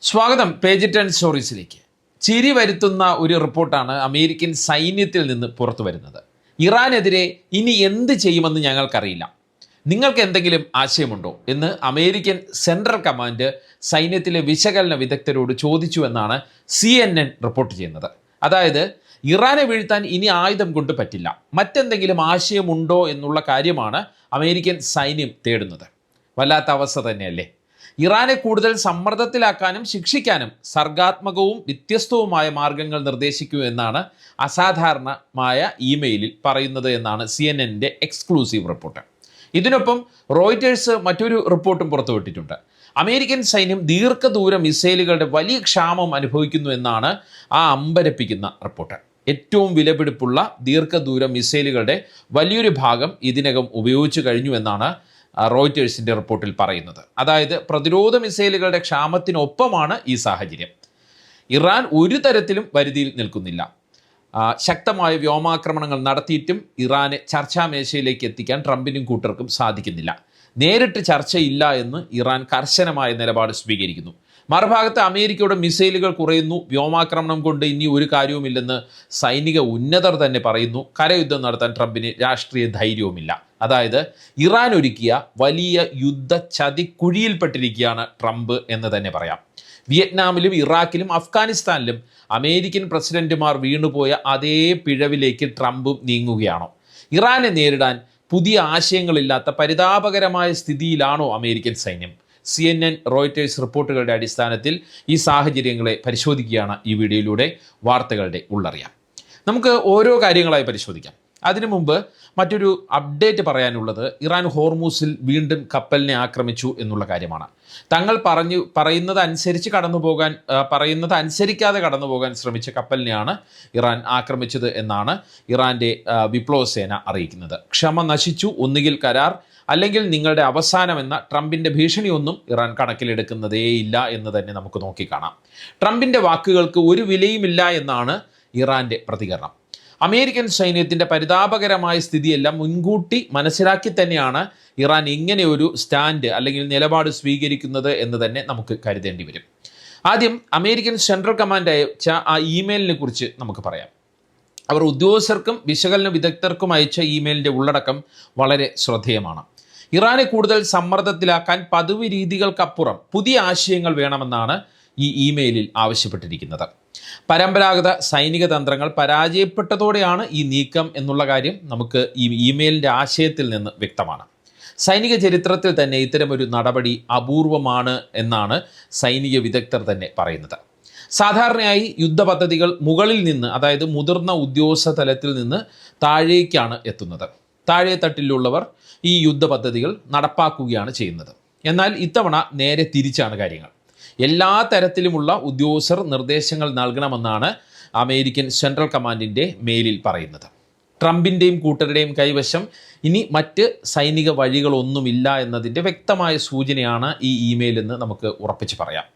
സ്വാഗതം പേജ് 10 സ്റ്റോറീസിലേക്ക്. ചിരി വരുത്തുന്ന ഒരു റിപ്പോർട്ടാണ് അമേരിക്കൻ സൈന്യത്തിൽ നിന്ന് പുറത്തു വരുന്നത്. ഇറാനെതിരെ ഇനി എന്ത് ചെയ്യുമെന്ന് ഞങ്ങൾക്കറിയില്ല, നിങ്ങൾക്ക് എന്തെങ്കിലും ആശയമുണ്ടോ എന്ന് അമേരിക്കൻ സെൻട്രൽ കമാൻഡ് സൈന്യത്തിലെ വിശകലന വിദഗ്ധരോട് ചോദിച്ചു എന്നാണ് CNN റിപ്പോർട്ട് ചെയ്യുന്നത്. അതായത് ഇറാനെ വീഴ്ത്താൻ ഇനി ആയുധം കൊണ്ട് പറ്റില്ല, മറ്റെന്തെങ്കിലും ആശയമുണ്ടോ എന്നുള്ള കാര്യമാണ് അമേരിക്കൻ സൈന്യം തേടുന്നത്. വല്ലാത്ത അവസ്ഥ തന്നെയല്ലേ. ഇറാനെ കൂടുതൽ സമ്മർദ്ദത്തിലാക്കാനും ശിക്ഷിക്കാനും സർഗാത്മകവും വ്യത്യസ്തവുമായ മാർഗങ്ങൾ നിർദ്ദേശിക്കൂ എന്നാണ് അസാധാരണമായ ഇമെയിലിൽ പറയുന്നത് എന്നാണ് CNN എക്സ്ക്ലൂസീവ് റിപ്പോർട്ട്. ഇതിനൊപ്പം റോയിറ്റേഴ്സ് മറ്റൊരു റിപ്പോർട്ടും പുറത്തുവിട്ടിട്ടുണ്ട്. അമേരിക്കൻ സൈന്യം ദീർഘദൂര മിസൈലുകളുടെ വലിയ ക്ഷാമം അനുഭവിക്കുന്നു എന്നാണ് ആ അമ്പരപ്പിക്കുന്ന റിപ്പോർട്ട്. ഏറ്റവും വിലപിടിപ്പുള്ള ദീർഘദൂര മിസൈലുകളുടെ വലിയൊരു ഭാഗം ഇതിനകം ഉപയോഗിച്ചു കഴിഞ്ഞു എന്നാണ് റോയിറ്റേഴ്സിൻ്റെ റിപ്പോർട്ടിൽ പറയുന്നത്. അതായത് പ്രതിരോധ മിസൈലുകളുടെ ക്ഷാമത്തിനൊപ്പമാണ് ഈ സാഹചര്യം. ഇറാൻ ഒരു തരത്തിലും വരുതിയിൽ നിൽക്കുന്നില്ല. ശക്തമായ വ്യോമാക്രമണങ്ങൾ നടത്തിയിട്ടും ഇറാനെ ചർച്ചാമേശയിലേക്ക് എത്തിക്കാൻ ട്രംപിനും കൂട്ടർക്കും സാധിക്കുന്നില്ല. നേരിട്ട് ചർച്ചയില്ല എന്ന് ഇറാൻ കർശനമായ നിലപാട് സ്വീകരിക്കുന്നു. മറുഭാഗത്ത് അമേരിക്കയുടെ മിസൈലുകൾ കുറയുന്നു, വ്യോമാക്രമണം കൊണ്ട് ഇനി ഒരു കാര്യവുമില്ലെന്ന് സൈനിക ഉന്നതർ തന്നെ പറയുന്നു. കരയുദ്ധം നടത്താൻ ട്രംപിന് രാഷ്ട്രീയ ധൈര്യവുമില്ല. അതായത് ഇറാൻ ഒരുക്കിയ വലിയ യുദ്ധ ചതിക്കുഴിയിൽപ്പെട്ടിരിക്കുകയാണ് ട്രംപ് എന്ന് തന്നെ പറയാം. വിയറ്റ്നാമിലും ഇറാഖിലും അഫ്ഗാനിസ്ഥാനിലും അമേരിക്കൻ പ്രസിഡന്റുമാർ വീണുപോയ അതേ പിഴവിലേക്ക് ട്രംപും നീങ്ങുകയാണോ? ഇറാനെ നേരിടാൻ പുതിയ ആശയങ്ങളില്ലാത്ത പരിതാപകരമായ സ്ഥിതിയിലാണോ അമേരിക്കൻ സൈന്യം? CNN റോയിറ്റേഴ്സ് റിപ്പോർട്ടുകളുടെ അടിസ്ഥാനത്തിൽ ഈ സാഹചര്യങ്ങളെ പരിശോധിക്കുകയാണ് ഈ വീഡിയോയിലൂടെ. വാർത്തകളുടെ ഉള്ളറിയാം. നമുക്ക് ഓരോ കാര്യങ്ങളായി പരിശോധിക്കാം. അതിനു മുമ്പ് മറ്റൊരു അപ്ഡേറ്റ് പറയാനുള്ളത് ഇറാൻ ഹോർമൂസിൽ വീണ്ടും കപ്പലിനെ ആക്രമിച്ചു എന്നുള്ള കാര്യമാണ്. തങ്ങൾ പറയുന്നത് അനുസരിക്കാതെ കടന്നു പോകാൻ ശ്രമിച്ച കപ്പലിനെയാണ് ഇറാൻ ആക്രമിച്ചത് എന്നാണ് ഇറാൻ്റെ വിപ്ലവ സേന അറിയിക്കുന്നത്. ക്ഷമ നശിച്ചു, ഒന്നുകിൽ കരാർ അല്ലെങ്കിൽ നിങ്ങളുടെ അവസാനം എന്ന ട്രംപിൻ്റെ ഭീഷണിയൊന്നും ഇറാൻ കണക്കിലെടുക്കുന്നതേയില്ല എന്ന് തന്നെ നമുക്ക് നോക്കിക്കാണാം. ട്രംപിൻ്റെ വാക്കുകൾക്ക് ഒരു വിലയുമില്ല എന്നാണ് ഇറാൻ്റെ പ്രതികരണം. അമേരിക്കൻ സൈന്യത്തിൻ്റെ പരിതാപകരമായ സ്ഥിതിയെല്ലാം മുൻകൂട്ടി മനസ്സിലാക്കി തന്നെയാണ് ഇറാൻ ഇങ്ങനെ ഒരു സ്റ്റാൻഡ് അല്ലെങ്കിൽ നിലപാട് സ്വീകരിക്കുന്നത് എന്ന് തന്നെ നമുക്ക് കരുതേണ്ടി വരും. ആദ്യം അമേരിക്കൻ സെൻട്രൽ കമാൻഡ് അയച്ച ആ ഇമെയിലിനെ കുറിച്ച് നമുക്ക് പറയാം. അവർ ഉദ്യോഗസ്ഥർക്കും വിശകലന വിദഗ്ധർക്കും അയച്ച ഇമെയിലിൻ്റെ ഉള്ളടക്കം വളരെ ശ്രദ്ധേയമാണ്. ഇറാനെ കൂടുതൽ സമ്മർദ്ദത്തിലാക്കാൻ പതിവ് രീതികൾക്കപ്പുറം പുതിയ ആശയങ്ങൾ വേണമെന്നാണ് ഈ ഇമെയിലിൽ ആവശ്യപ്പെട്ടിരിക്കുന്നത്. പരമ്പരാഗത സൈനിക തന്ത്രങ്ങൾ പരാജയപ്പെട്ടതോടെയാണ് ഈ നീക്കം എന്നുള്ള കാര്യം നമുക്ക് ഈ ഇമെയിലിൻ്റെ ആശയത്തിൽ നിന്ന് വ്യക്തമാണ്. സൈനിക ചരിത്രത്തിൽ തന്നെ ഇത്തരമൊരു നടപടി അപൂർവമാണ് എന്നാണ് സൈനിക വിദഗ്ധർ തന്നെ പറയുന്നത്. സാധാരണയായി യുദ്ധപദ്ധതികൾ മുകളിൽ നിന്ന്, അതായത് മുതിർന്ന ഉദ്യോഗസ്ഥ തലത്തിൽ നിന്ന് താഴേക്കാണ് എത്തുന്നത്. താഴെ തട്ടിലുള്ളവർ ഈ യുദ്ധപദ്ധതികൾ നടപ്പാക്കുകയാണ് ചെയ്യുന്നത്. എന്നാൽ ഇത്തവണ നേരെ തിരിച്ചാണ് കാര്യങ്ങൾ. എല്ലാ തരത്തിലുമുള്ള ഉദ്യോഗസ്ഥർ നിർദ്ദേശങ്ങൾ നൽകണമെന്നാണ് അമേരിക്കൻ സെൻട്രൽ കമാൻഡിൻ്റെ മെയിലിൽ പറയുന്നത്. ട്രംപിൻ്റെയും കൂട്ടരുടെയും കൈവശം ഇനി മറ്റ് സൈനിക വഴികളൊന്നുമില്ല എന്നതിൻ്റെ വ്യക്തമായ സൂചനയാണ് ഈ ഇമെയിൽ എന്ന് നമുക്ക് ഉറപ്പിച്ച് പറയാം.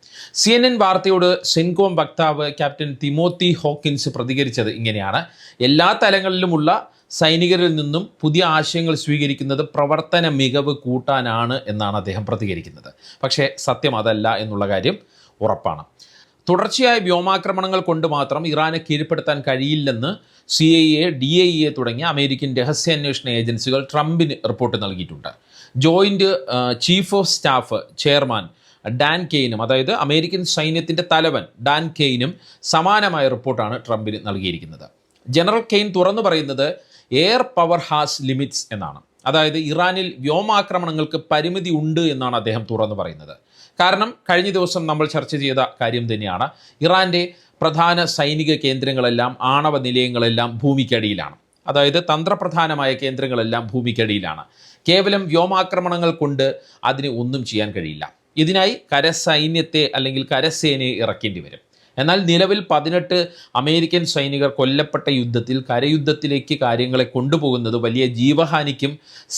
CNN വാർത്തയോട് സെൻകോം വക്താവ് ക്യാപ്റ്റൻ തിമോത്തി ഹോക്കിൻസ് പ്രതികരിച്ചത് ഇങ്ങനെയാണ്: എല്ലാ തലങ്ങളിലുമുള്ള സൈനികരിൽ നിന്നും പുതിയ ആശയങ്ങൾ സ്വീകരിക്കുന്നത് പ്രവർത്തന മികവ് കൂട്ടാനാണ് എന്നാണ് അദ്ദേഹം പ്രതികരിക്കുന്നത്. പക്ഷേ സത്യം അതല്ല എന്നുള്ള കാര്യം ഉറപ്പാണ്. തുടർച്ചയായ വ്യോമാക്രമണങ്ങൾ കൊണ്ട് മാത്രം ഇറാനെ കീഴ്പ്പെടുത്താൻ കഴിയില്ലെന്ന് CIA, DIA തുടങ്ങിയ അമേരിക്കൻ രഹസ്യാന്വേഷണ ഏജൻസികൾ ട്രംപിന് റിപ്പോർട്ട് നൽകിയിട്ടുണ്ട്. Joint chief of staff chairman Dan കെയ്നും, അതായത് അമേരിക്കൻ സൈന്യത്തിൻ്റെ തലവൻ ഡാൻ കെയ്നും സമാനമായ റിപ്പോർട്ടാണ് ട്രംപിന് നൽകിയിരിക്കുന്നത്. ജനറൽ കെയ്ൻ തുറന്നു പറയുന്നത് എയർ പവർ ഹാസ് ലിമിറ്റ്സ് എന്നാണ്. അതായത് ഇറാനിൽ വ്യോമാക്രമണങ്ങൾക്ക് പരിമിതി ഉണ്ട് എന്നാണ് അദ്ദേഹം തുറന്നു പറയുന്നത്. കാരണം കഴിഞ്ഞ ദിവസം നമ്മൾ ചർച്ച ചെയ്ത കാര്യം തന്നെയാണ്. ഇറാൻ്റെ പ്രധാന സൈനിക കേന്ദ്രങ്ങളെല്ലാം, ആണവ നിലയങ്ങളെല്ലാം ഭൂമിക്കടിയിലാണ്. അതായത് തന്ത്രപ്രധാനമായ കേന്ദ്രങ്ങളെല്ലാം ഭൂമിക്കടിയിലാണ്. കേവലം വ്യോമാക്രമണങ്ങൾ കൊണ്ട് അതിന് ഒന്നും ചെയ്യാൻ കഴിയില്ല. ഇതിനായി കരസൈന്യത്തെ അല്ലെങ്കിൽ കരസേനയെ ഇറക്കേണ്ടി വരും. എന്നാൽ നിലവിൽ 18 അമേരിക്കൻ സൈനികർ കൊല്ലപ്പെട്ട യുദ്ധത്തിൽ കരയുദ്ധത്തിലേക്ക് കാര്യങ്ങളെ കൊണ്ടുപോകുന്നത് വലിയ ജീവഹാനിക്കും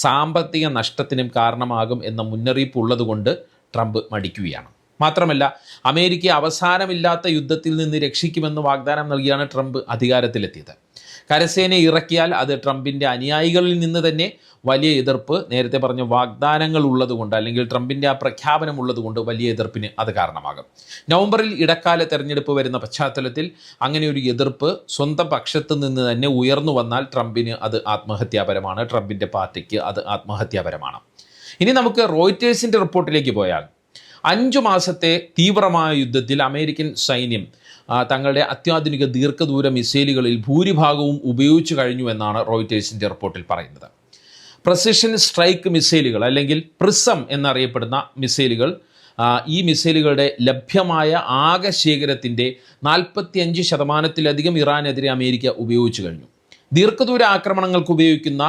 സാമ്പത്തിക നഷ്ടത്തിനും കാരണമാകും എന്ന മുന്നറിയിപ്പ് ഉള്ളതുകൊണ്ട് ട്രംപ് മടിക്കുകയാണ്. മാത്രമല്ല അമേരിക്ക അവസാനമില്ലാത്ത യുദ്ധത്തിൽ നിന്ന് രക്ഷിക്കുമെന്ന് വാഗ്ദാനം നൽകിയാണ് ട്രംപ് അധികാരത്തിലെത്തിയത്. കരസേനയെ ഇറക്കിയാൽ അത് ട്രംപിൻ്റെ അനുയായികളിൽ നിന്ന് തന്നെ വലിയ എതിർപ്പ്, നേരത്തെ പറഞ്ഞ വാഗ്ദാനങ്ങൾ ഉള്ളതുകൊണ്ട് അല്ലെങ്കിൽ ട്രംപിൻ്റെ ആ പ്രഖ്യാപനം ഉള്ളതുകൊണ്ട് വലിയ എതിർപ്പിന് അത് കാരണമാകും. നവംബറിൽ ഇടക്കാല തെരഞ്ഞെടുപ്പ് വരുന്ന പശ്ചാത്തലത്തിൽ അങ്ങനെ ഒരു എതിർപ്പ് സ്വന്തം പക്ഷത്ത് നിന്ന് തന്നെ ഉയർന്നു വന്നാൽ ട്രംപിന് അത് ആത്മഹത്യാപരമാണ്, ട്രംപിൻ്റെ പാർട്ടിക്ക് അത് ആത്മഹത്യാപരമാണ്. ഇനി നമുക്ക് റോയിറ്റേഴ്സിൻ്റെ റിപ്പോർട്ടിലേക്ക് പോയാൽ 5 മാസത്തെ തീവ്രമായ യുദ്ധത്തിൽ അമേരിക്കൻ സൈന്യം തങ്ങളുടെ അത്യാധുനിക ദീർഘദൂര മിസൈലുകളിൽ ഭൂരിഭാഗവും ഉപയോഗിച്ചു കഴിഞ്ഞു എന്നാണ് റോയിറ്റേഴ്സിൻ്റെ റിപ്പോർട്ടിൽ പറയുന്നത്. പ്രസിഷൻ സ്ട്രൈക്ക് മിസൈലുകൾ അല്ലെങ്കിൽ പ്രിസം എന്നറിയപ്പെടുന്ന മിസൈലുകൾ, ഈ മിസൈലുകളുടെ ലഭ്യമായ ആകെ ശേഖരത്തിൻ്റെ 45% ഇറാനെതിരെ അമേരിക്ക ഉപയോഗിച്ചു കഴിഞ്ഞു. ദീർഘദൂര ആക്രമണങ്ങൾക്ക് ഉപയോഗിക്കുന്ന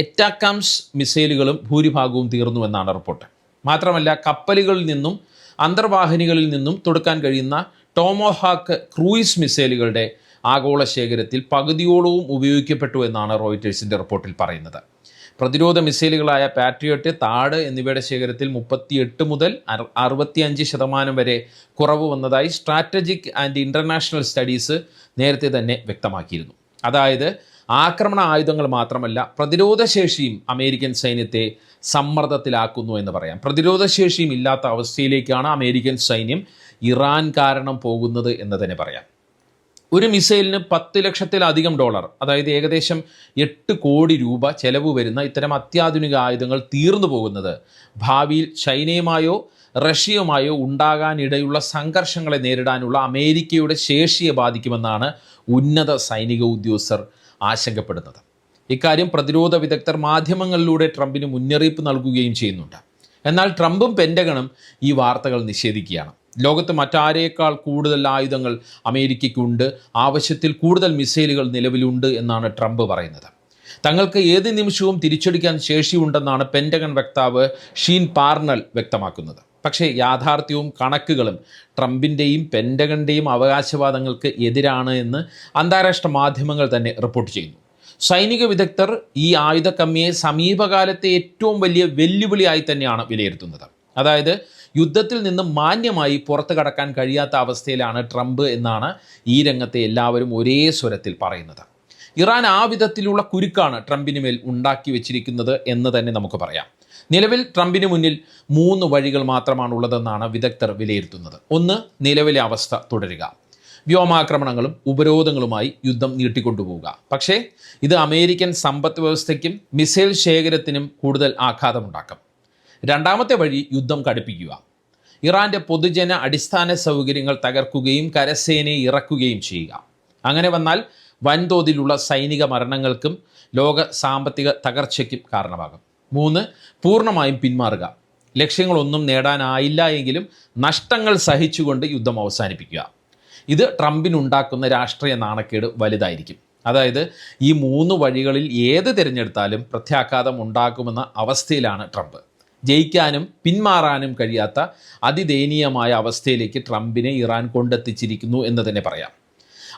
എറ്റാക്കാംസ് മിസൈലുകളും ഭൂരിഭാഗവും തീർന്നുവെന്നാണ് റിപ്പോർട്ട്. മാത്രമല്ല, കപ്പലുകളിൽ നിന്നും അന്തർവാഹിനികളിൽ നിന്നും തൊടുക്കാൻ കഴിയുന്ന ടോമോഹാക്ക് ക്രൂയിസ് മിസൈലുകളുടെ ആഗോള ശേഖരത്തിൽ പകുതിയോളവും ഉപയോഗിക്കപ്പെട്ടു എന്നാണ് റോയിറ്റേഴ്സിൻ്റെ റിപ്പോർട്ടിൽ പറയുന്നത്. പ്രതിരോധ മിസൈലുകളായ പാട്രിയോട്ട്, താഡ് എന്നിവയുടെ ശേഖരത്തിൽ 38 മുതൽ 65% വരെ കുറവ് വന്നതായി സ്ട്രാറ്റജിക് ആൻഡ് ഇൻ്റർനാഷണൽ സ്റ്റഡീസ് നേരത്തെ തന്നെ വ്യക്തമാക്കിയിരുന്നു. അതായത് ആക്രമണ ആയുധങ്ങൾ മാത്രമല്ല, പ്രതിരോധശേഷിയും അമേരിക്കൻ സൈന്യത്തെ സമ്മർദ്ദത്തിലാക്കുന്നു എന്ന് പറയാം. പ്രതിരോധശേഷിയും ഇല്ലാത്ത അവസ്ഥയിലേക്കാണ് അമേരിക്കൻ സൈന്യം ഇറാൻ കാരണം പോകുന്നത് എന്ന് തന്നെ പറയാം. ഒരു മിസൈലിന് $10 ലക്ഷത്തിലധികം, അതായത് ഏകദേശം 8 കോടി രൂപ ചെലവ് വരുന്ന ഇത്തരം അത്യാധുനിക ആയുധങ്ങൾ തീർന്നു പോകുന്നത് ഭാവിയിൽ ചൈനയുമായോ റഷ്യയുമായോ ഉണ്ടാകാനിടയുള്ള സംഘർഷങ്ങളെ നേരിടാനുള്ള അമേരിക്കയുടെ ശേഷിയെ ബാധിക്കുമെന്നാണ് ഉന്നത സൈനിക ഉദ്യോഗസ്ഥർ ആശങ്കപ്പെടുന്നത്. ഇക്കാര്യം പ്രതിരോധ വിദഗ്ധർ മാധ്യമങ്ങളിലൂടെ ട്രംപിന് മുന്നറിയിപ്പ് നൽകുകയും ചെയ്യുന്നുണ്ട്. എന്നാൽ ട്രംപും പെൻറ്റഗണും ഈ വാർത്തകൾ നിഷേധിക്കുകയാണ്. ലോകത്ത് മറ്റാരേക്കാൾ കൂടുതൽ ആയുധങ്ങൾ അമേരിക്കയ്ക്കുണ്ട്, ആവശ്യത്തിൽ കൂടുതൽ മിസൈലുകൾ നിലവിലുണ്ട് എന്നാണ് ട്രംപ് പറയുന്നത്. തങ്ങൾക്ക് ഏത് നിമിഷവും തിരിച്ചടിക്കാൻ ശേഷിയുണ്ടെന്നാണ് പെൻറ്റഗൺ വക്താവ് ഷീൻ പാർണൽ വ്യക്തമാക്കുന്നത്. പക്ഷേ യാഥാർത്ഥ്യവും കണക്കുകളും ട്രംപിൻ്റെയും പെൻറ്റഗണിൻ്റെയും അവകാശവാദങ്ങൾക്ക് എതിരാണ് എന്ന് അന്താരാഷ്ട്ര മാധ്യമങ്ങൾ തന്നെ റിപ്പോർട്ട് ചെയ്യുന്നു. സൈനിക വിദഗ്ധർ ഈ ആയുധ കമ്മിയെ സമീപകാലത്തെ ഏറ്റവും വലിയ വെല്ലുവിളിയായി തന്നെയാണ് വിലയിരുത്തുന്നത്. അതായത് യുദ്ധത്തിൽ നിന്ന് മാന്യമായി പുറത്തു കടക്കാൻ കഴിയാത്ത അവസ്ഥയിലാണ് ട്രംപ് എന്നാണ് ഈ രംഗത്തെ എല്ലാവരും ഒരേ സ്വരത്തിൽ പറയുന്നത്. ഇറാൻ ആ വിധത്തിലുള്ള കുരുക്കാണ് ട്രംപിന് മേൽ ഉണ്ടാക്കി വെച്ചിരിക്കുന്നത് എന്ന് തന്നെ നമുക്ക് പറയാം. നിലവിൽ ട്രംപിന് മുന്നിൽ 3 വഴികൾ മാത്രമാണുള്ളതെന്നാണ് വിദഗ്ധർ വിലയിരുത്തുന്നത്. ഒന്ന്, നിലവിലെ അവസ്ഥ തുടരുക, വ്യോമാക്രമണങ്ങളും ഉപരോധങ്ങളുമായി യുദ്ധം നീട്ടിക്കൊണ്ടുപോവുക. പക്ഷേ ഇത് അമേരിക്കൻ സമ്പദ് വ്യവസ്ഥയ്ക്കും മിസൈൽ ശേഖരത്തിനും കൂടുതൽ ആഘാതമുണ്ടാക്കും. രണ്ടാമത്തെ വഴി, യുദ്ധം കടുപ്പിക്കുക, ഇറാൻ്റെ പൊതുജന അടിസ്ഥാന സൗകര്യങ്ങൾ തകർക്കുകയും കരസേനയെ ഇറക്കുകയും ചെയ്യുക. അങ്ങനെ വന്നാൽ വൻതോതിലുള്ള സൈനിക മരണങ്ങൾക്കും ലോക സാമ്പത്തിക തകർച്ചയ്ക്കും കാരണമാകും. 3, പൂർണ്ണമായും പിന്മാറുക, ലക്ഷ്യങ്ങളൊന്നും നേടാനായില്ല എങ്കിലും നഷ്ടങ്ങൾ സഹിച്ചുകൊണ്ട് യുദ്ധം അവസാനിപ്പിക്കുക. ഇത് ട്രംപിനുണ്ടാക്കുന്ന രാഷ്ട്രീയ നാണക്കേട് വലുതായിരിക്കും. അതായത് ഈ 3 വഴികളിൽ ഏത് തിരഞ്ഞെടുത്താലും പ്രത്യാഘാതം ഉണ്ടാക്കുമെന്ന അവസ്ഥയിലാണ് ട്രംപ്. ജയിക്കാനും പിന്മാറാനും കഴിയാത്ത അതിദയനീയമായ അവസ്ഥയിലേക്ക് ട്രംപിനെ ഇറാൻ കൊണ്ടെത്തിച്ചിരിക്കുന്നു എന്ന് തന്നെ പറയാം.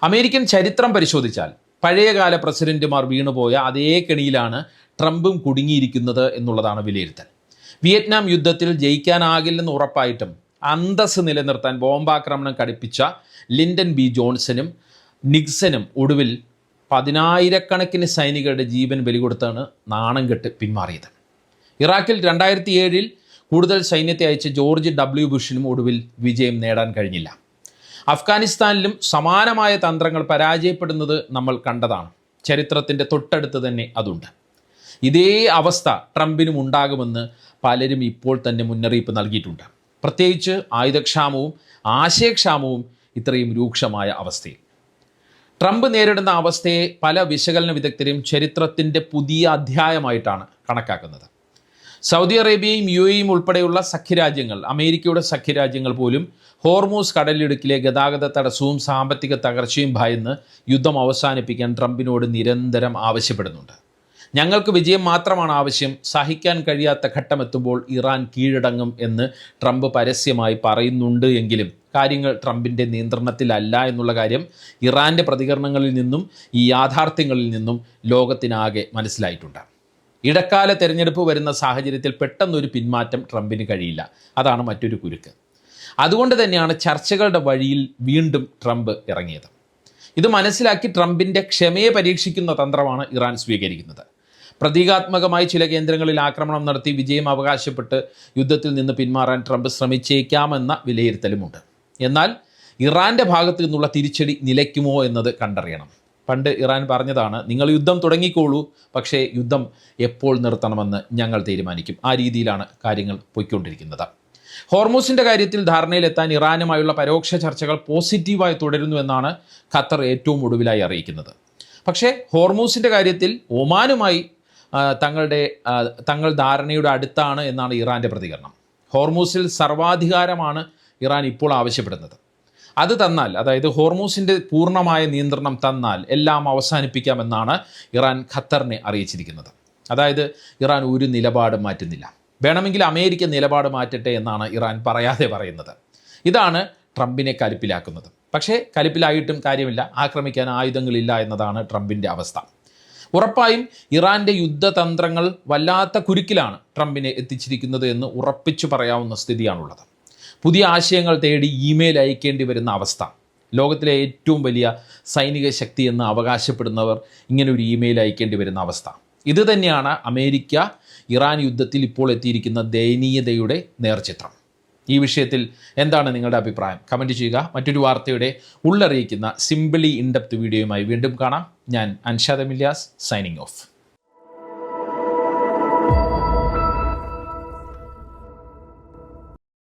അമേരിക്കൻ ചരിത്രം പരിശോധിച്ചാൽ പഴയകാല പ്രസിഡന്റുമാർ വീണുപോയ അതേ കെണിയിലാണ് ട്രംപും കുടുങ്ങിയിരിക്കുന്നത് എന്നുള്ളതാണ് വിലയിരുത്തൽ. വിയറ്റ്നാം യുദ്ധത്തിൽ ജയിക്കാനാകില്ലെന്ന് ഉറപ്പായിട്ടും അന്തസ്സ് നിലനിർത്താൻ ബോംബാക്രമണം കടുപ്പിച്ച ലിൻഡൻ ബി ജോൺസണും നിക്സനും ഒടുവിൽ 10,000-കണക്കിന് സൈനികരുടെ ജീവൻ ബലികൊടുത്താണ് നാണം കെട്ട് പിന്മാറിയത്. ഇറാഖിൽ 2007 കൂടുതൽ സൈന്യത്തെ അയച്ച ജോർജ് W. ബുഷിനും ഒടുവിൽ വിജയം നേടാൻ കഴിഞ്ഞില്ല. അഫ്ഗാനിസ്ഥാനിലും സമാനമായ തന്ത്രങ്ങൾ പരാജയപ്പെടുന്നത് നമ്മൾ കണ്ടതാണ്. ചരിത്രത്തിൻ്റെ തൊട്ടടുത്ത് തന്നെ അതുണ്ട്. ഇതേ അവസ്ഥ ട്രംപിനും ഉണ്ടാകുമെന്ന് പലരും ഇപ്പോൾ തന്നെ മുന്നറിയിപ്പ് നൽകിയിട്ടുണ്ട്. പ്രത്യേകിച്ച് ആയുധക്ഷാമവും ആശയക്ഷാമവും ഇത്രയും രൂക്ഷമായ അവസ്ഥയിൽ ട്രംപ് നേരിടുന്ന അവസ്ഥയെ പല വിശകലന വിദഗ്ധരും ചരിത്രത്തിൻ്റെ പുതിയ അധ്യായമായിട്ടാണ് കണക്കാക്കുന്നത്. സൗദി അറേബ്യയും UAEയും ഉൾപ്പെടെയുള്ള സഖ്യരാജ്യങ്ങൾ, അമേരിക്കയുടെ സഖ്യരാജ്യങ്ങൾ പോലും ഹോർമൂസ് കടലിടുക്കിലെ ഗതാഗത തടസ്സവും സാമ്പത്തിക തകർച്ചയും ഭയന്ന് യുദ്ധം അവസാനിപ്പിക്കാൻ ട്രംപിനോട് നിരന്തരം ആവശ്യപ്പെടുന്നുണ്ട്. ഞങ്ങൾക്ക് വിജയം മാത്രമാണ് ആവശ്യം, സഹിക്കാൻ കഴിയാത്ത ഘട്ടമെത്തുമ്പോൾ ഇറാൻ കീഴടങ്ങും എന്ന് ട്രംപ് പരസ്യമായി പറയുന്നുണ്ട് എങ്കിലും കാര്യങ്ങൾ ട്രംപിൻ്റെ നിയന്ത്രണത്തിലല്ല എന്നുള്ള കാര്യം ഇറാൻ്റെ പ്രതികരണങ്ങളിൽ നിന്നും ഈ യാഥാർത്ഥ്യങ്ങളിൽ നിന്നും ലോകത്തിനാകെ മനസ്സിലായിട്ടുണ്ട്. ഇടക്കാല തെരഞ്ഞെടുപ്പ് വരുന്ന സാഹചര്യത്തിൽ പെട്ടെന്നൊരു പിന്മാറ്റം ട്രംപിന് കഴിയില്ല. അതാണ് മറ്റൊരു കുരുക്ക്. അതുകൊണ്ട് തന്നെയാണ് ചർച്ചകളുടെ വഴിയിൽ വീണ്ടും ട്രംപ് ഇറങ്ങിയത്. ഇത് മനസ്സിലാക്കി ട്രംപിൻ്റെ ക്ഷമയെ പരീക്ഷിക്കുന്ന തന്ത്രമാണ് ഇറാൻ സ്വീകരിക്കുന്നത്. പ്രതീകാത്മകമായി ചില കേന്ദ്രങ്ങളിൽ ആക്രമണം നടത്തി വിജയം അവകാശപ്പെട്ട് യുദ്ധത്തിൽ നിന്ന് പിന്മാറാൻ ട്രംപ് ശ്രമിച്ചേക്കാമെന്ന വിലയിരുത്തലുമുണ്ട്. എന്നാൽ ഇറാൻ്റെ ഭാഗത്തു നിന്നുള്ള തിരിച്ചടി നിലയ്ക്കുമോ എന്നത് കണ്ടറിയണം. പണ്ട് ഇറാൻ പറഞ്ഞതാണ്, നിങ്ങൾ യുദ്ധം തുടങ്ങിക്കോളൂ, പക്ഷേ യുദ്ധം എപ്പോൾ നിർത്തണമെന്ന് ഞങ്ങൾ തീരുമാനിക്കും. ആ രീതിയിലാണ് കാര്യങ്ങൾ പോയിക്കൊണ്ടിരിക്കുന്നത്. ഹോർമൂസിൻ്റെ കാര്യത്തിൽ ധാരണയിലെത്താൻ ഇറാനുമായുള്ള പരോക്ഷ ചർച്ചകൾ പോസിറ്റീവായി തുടരുന്നു എന്നാണ് ഖത്തർ ഏറ്റവും ഒടുവിലായി അറിയിക്കുന്നത്. പക്ഷേ ഹോർമൂസിൻ്റെ കാര്യത്തിൽ ഒമാനുമായി തങ്ങൾ ധാരണയുടെ അടുത്താണ് എന്നാണ് ഇറാൻ്റെ പ്രതികരണം. ഹോർമൂസിൽ സർവാധികാരമാണ് ഇറാൻ ഇപ്പോൾ ആവശ്യപ്പെടുന്നത്. അത് തന്നാൽ, അതായത് ഹോർമൂസിൻ്റെ പൂർണ്ണമായ നിയന്ത്രണം തന്നാൽ എല്ലാം അവസാനിപ്പിക്കാമെന്നാണ് ഇറാൻ ഖത്തറിനെ അറിയിച്ചിരിക്കുന്നത്. അതായത് ഇറാൻ ഒരു നിലപാട് മാറ്റുന്നില്ല. വേണമെങ്കിൽ അമേരിക്ക നിലപാട് മാറ്റട്ടെ എന്നാണ് ഇറാൻ പറയാതെ പറയുന്നത്. ഇതാണ് ട്രംപിനെ കലിപ്പിലാക്കുന്നത്. പക്ഷേ കലിപ്പിലായിട്ടും കാര്യമില്ല, ആക്രമിക്കാൻ ആയുധങ്ങളില്ല എന്നതാണ് ട്രംപിൻ്റെ അവസ്ഥ. ഉറപ്പായും ഇറാൻ്റെ യുദ്ധതന്ത്രങ്ങൾ വല്ലാത്ത കുരുക്കിലാണ് ട്രംപിനെ എത്തിച്ചിരിക്കുന്നത് എന്ന് ഉറപ്പിച്ചു പറയാവുന്ന സ്ഥിതിയാണുള്ളത്. പുതിയ ആശയങ്ങൾ തേടി ഇമെയിൽ അയക്കേണ്ടി വരുന്ന അവസ്ഥ. ലോകത്തിലെ ഏറ്റവും വലിയ സൈനിക ശക്തി എന്ന് അവകാശപ്പെടുന്നവർ ഇങ്ങനെ ഒരു ഇമെയിൽ അയക്കേണ്ടി വരുന്ന അവസ്ഥ. ഇത് തന്നെയാണ് അമേരിക്ക ഇറാൻ യുദ്ധത്തിൽ ഇപ്പോൾ എത്തിയിരിക്കുന്ന ദയനീയതയുടെ നേർചിത്രം. ഈ വിഷയത്തിൽ എന്താണ് നിങ്ങളുടെ അഭിപ്രായം? കമൻറ്റ് ചെയ്യുക. മറ്റൊരു വാർത്തയുടെ ഉള്ളറിയിക്കുന്ന സിംപിളി ഇൻഡെപ്ത് വീഡിയോയുമായി വീണ്ടും കാണാം. ഞാൻ അൻഷാദ് മില്യാസ്, സൈനിങ് ഓഫ്.